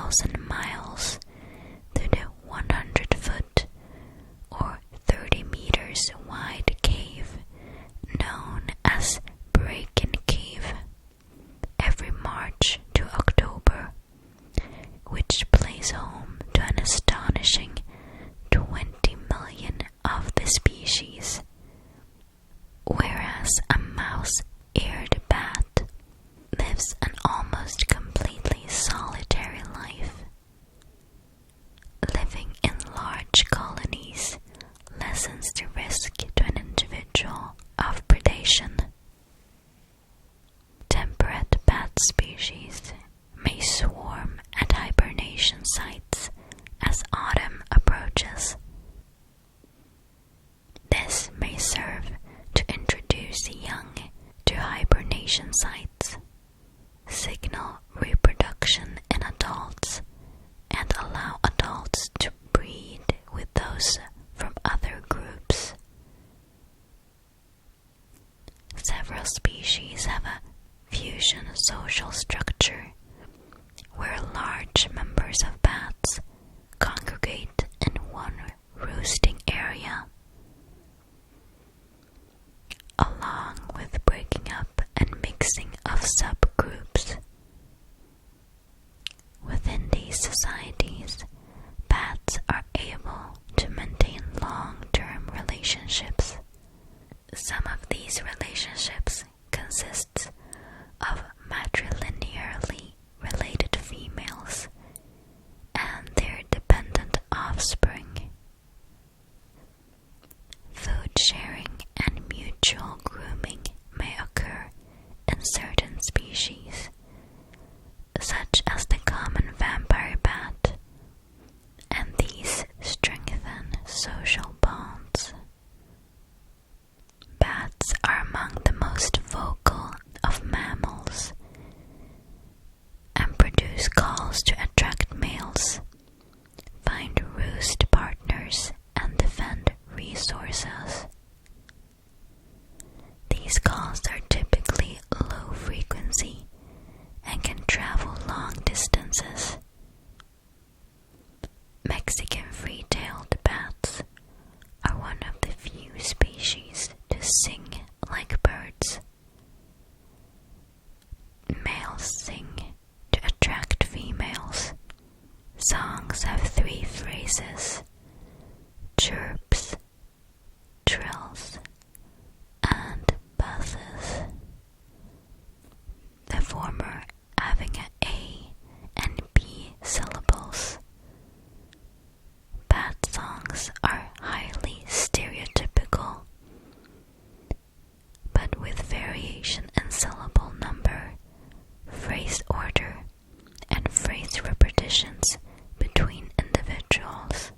1,000 miles through the 100-foot or 30 meters wide cave known as Break-In Cave every March to October, which plays home to an astonishing 20 million of the species, whereas a mouse-eared bat lives an almost completely solitary life. Living in large colonies lessens the risk to an individual of predation. Temperate bat species may swarm at hibernation sites as autumn approaches. This may serve to introduce the young to hibernation sites, signal reproduction in adults, and allow adults to breed with those from other groups. Several species have a fusion social structure where large members of bats congregate in one roosting area. Along with breaking up and mixing of subgroups. Within these societies, bats are able to maintain long-term relationships. Some of these relationships consist of matrilinearly related females and their dependent offspring. Food sharing and mutual grooming may occur in certain species, such as the common vampire bat, and these strengthen social bonds. Bats are among the most vocal of mammals and produce calls to attract males, find roost partners, and defend resources. These calls are typically low frequency and can travel long distances. Mexican free-tailed bats are one of the few species to sing like birds. Males sing to attract females. Songs have 3 phrases: chirps, trills, and buzzes. The former having A and B syllables. Bat songs are highly stereotypical, but with variation in syllable number, phrase order, and phrase repetitions between individuals.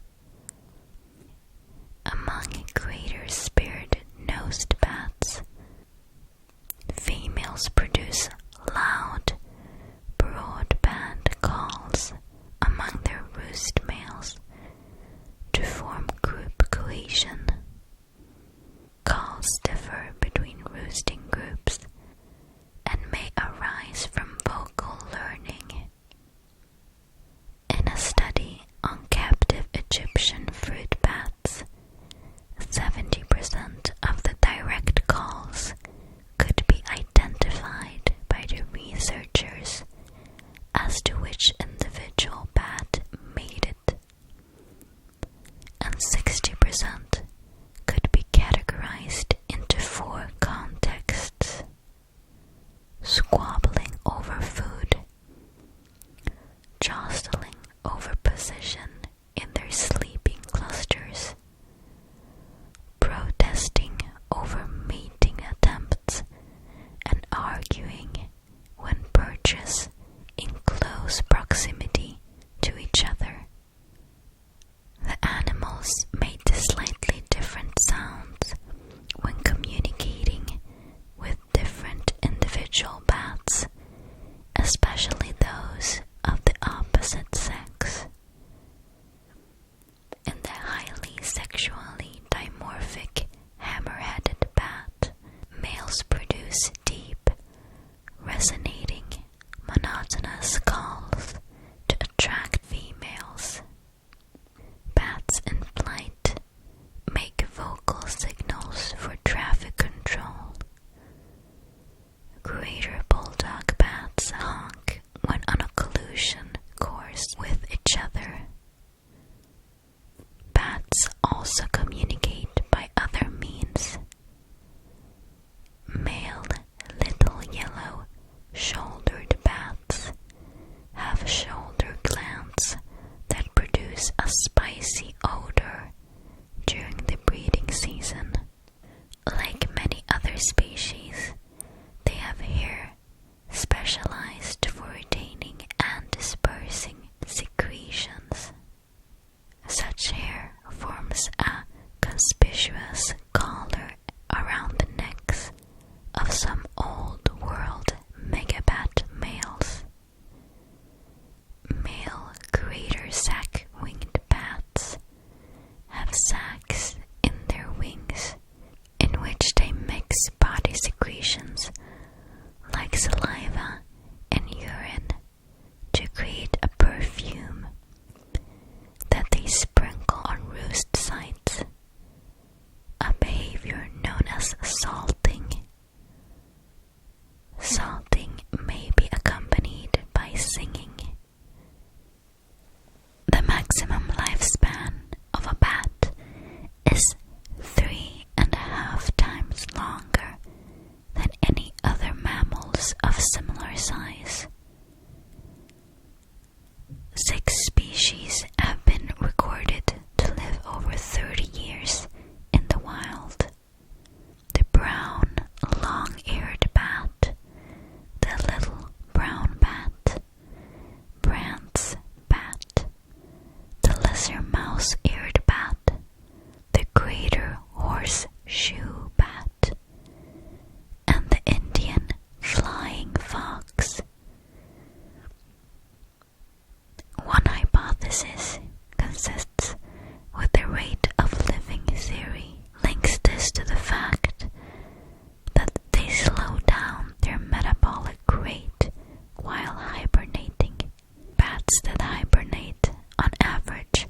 Bats that hibernate, on average,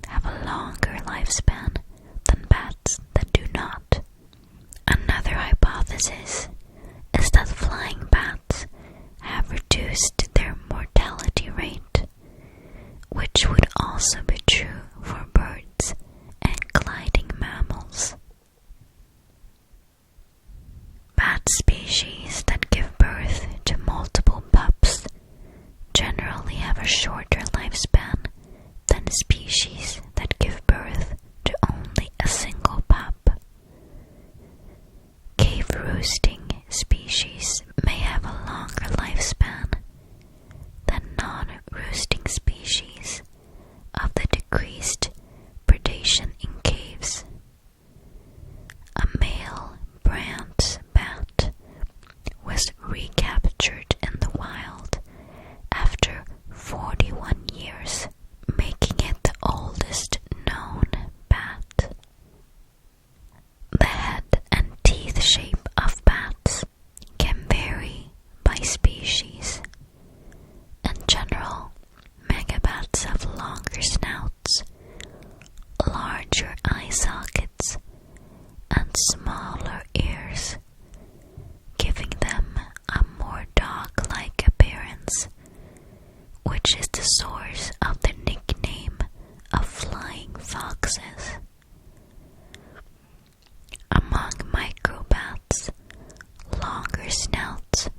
have a longer lifespan than bats that do not. Another hypothesis is that flying bats have reduced their mortality rate, which would also be true for birds and gliding mammals. Bat species that give birth to multiple pups generally have a shorter lifespan than species that give birth to only a single pup. Cave roosting species may have a longer lifespan than non-roosting species of the decreased predation in caves. A male Brandt's bat was recaptured in the wild after 41 years, making it the oldest known bat. The head and teeth shape of bats can vary by species. In general, megabats have longer snouts, larger eye sockets, and smaller ears, giving them a more dog-like appearance, which is the source of the nickname of flying foxes. Among microbats, longer snouts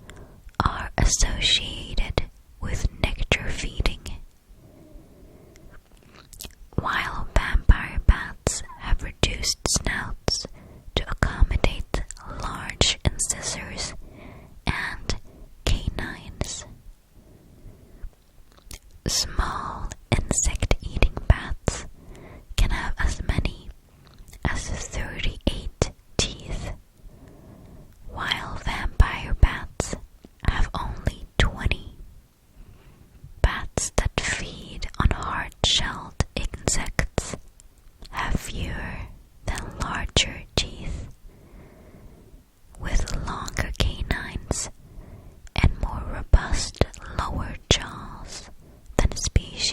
are associated with nectar feeding, while vampire bats have reduced snouts to accommodate large incisors and canines. Small insect-eating bats can have as many as 38 teeth, while vampire bats have only 20. Bats that feed on hard-shelled insects have fewer than larger teeth, with longer canines and more robust lower jaws than species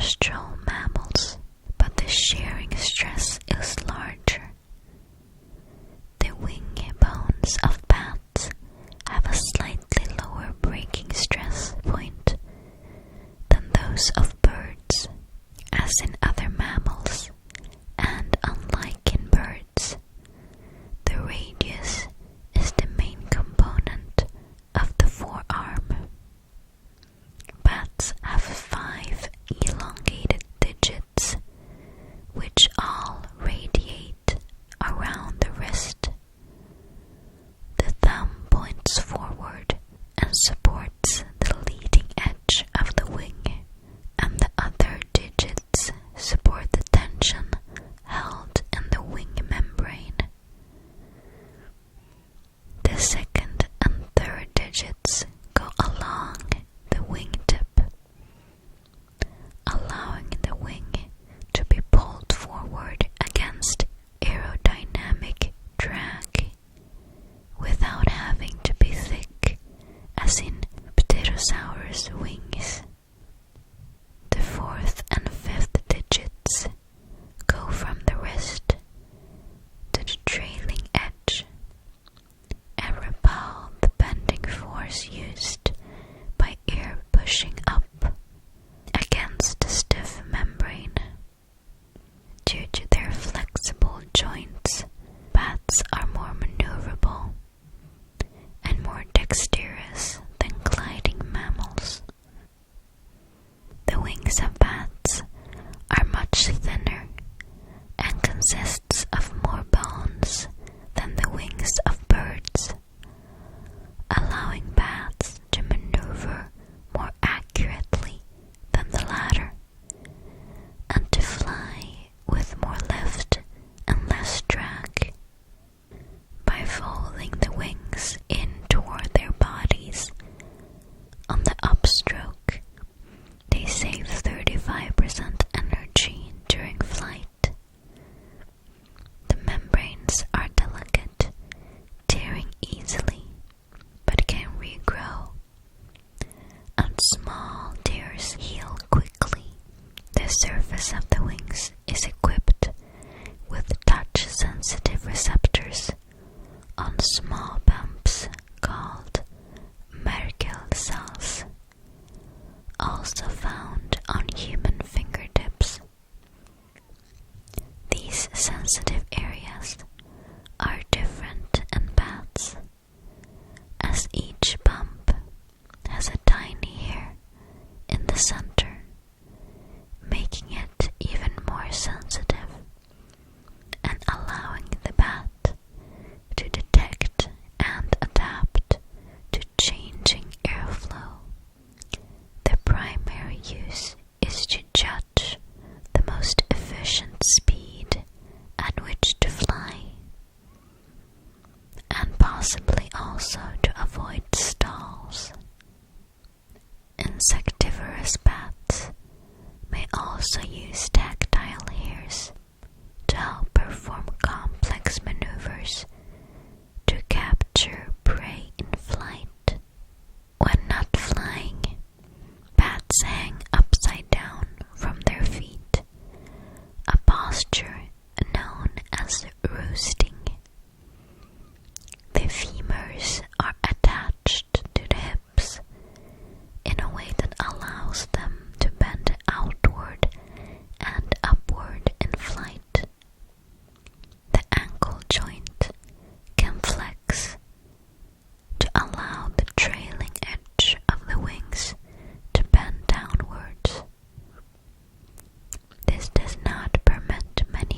terrestrial mammals, but the shearing stress is larger. The wing bones of bats have a slightly lower breaking stress point than those of birds. As in other mammals, and unlike in birds, the radius is the main component of the forearm. Bats have 5 elongated digits, which all radiate around the wrist. The thumb points forward and supports the leading edge of the wing, and the other digits support the tension held in the wing membrane. The second and third digits go along the wingtip, allowing the wing to be pulled forward against aerodynamic drag without having to be thick, as in Pterosaurus wings. The fourth and fifth digits go from the wrist to the trailing edge and repel the bending force used by air pushing up against the stiff membrane. Due to their flexible joints, bats are more maneuverable and more dexterous than gliding mammals. The wings of bats are much thinner and consists of more bones than the wings of birds, allowing bats to maneuver more accurately than the latter, and to fly with more lift and less drag. By folding the wings in toward their bodies on the upstroke, they save 35% energy during flight. The membranes are delicate, tearing easily, but can regrow, and small tears heal quickly. The surface of the wings is equipped with touch-sensitive receptors on small bumps called Merkel cells, also found on human fingertips. These sensitive areas are different in bats, as each bump has a tiny hair in the center, making it even more sensitive and allowing the bat to detect and adapt to changing airflow. The primary use is to judge the most efficient speed at which to fly, and possibly also to avoid stalls. Insectivorous bats may also use tactile hairs to help perform complex maneuvers to capture prey in flight. When not flying, bats hang upside down from their feet, a posture known as roosting. The femurs are attached to the hips in a way that allows them to bend outward and upward in flight. The ankle joint can flex to allow the trailing edge of the wings to bend downwards. This does not permit many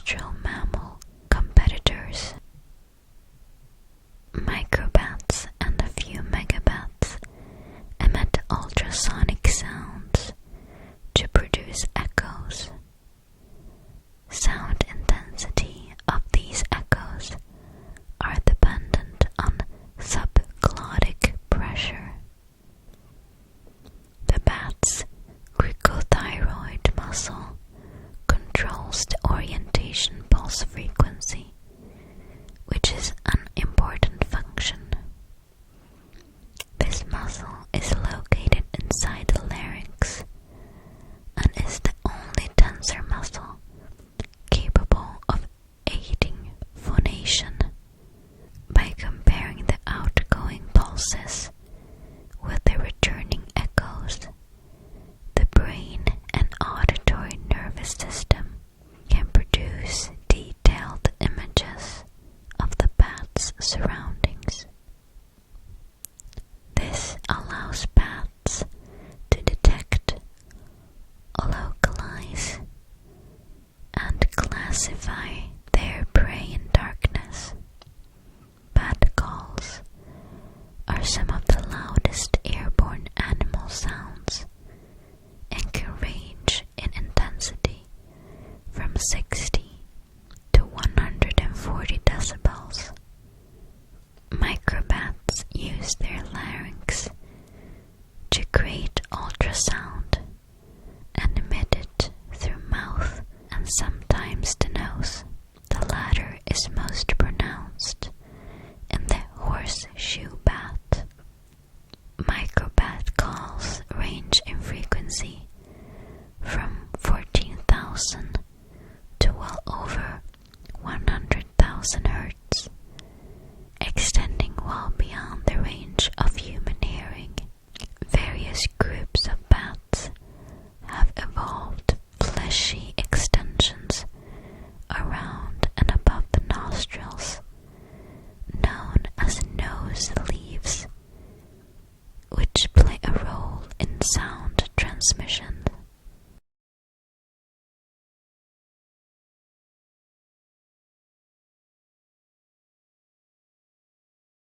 terrestrial mammal competitors. Microbats and a few megabats emit ultrasonic sounds to produce echoes. Sound intensity of these echoes are dependent on subglottic pressure. The bat's cricothyroid muscle controls the orientation pulse frequency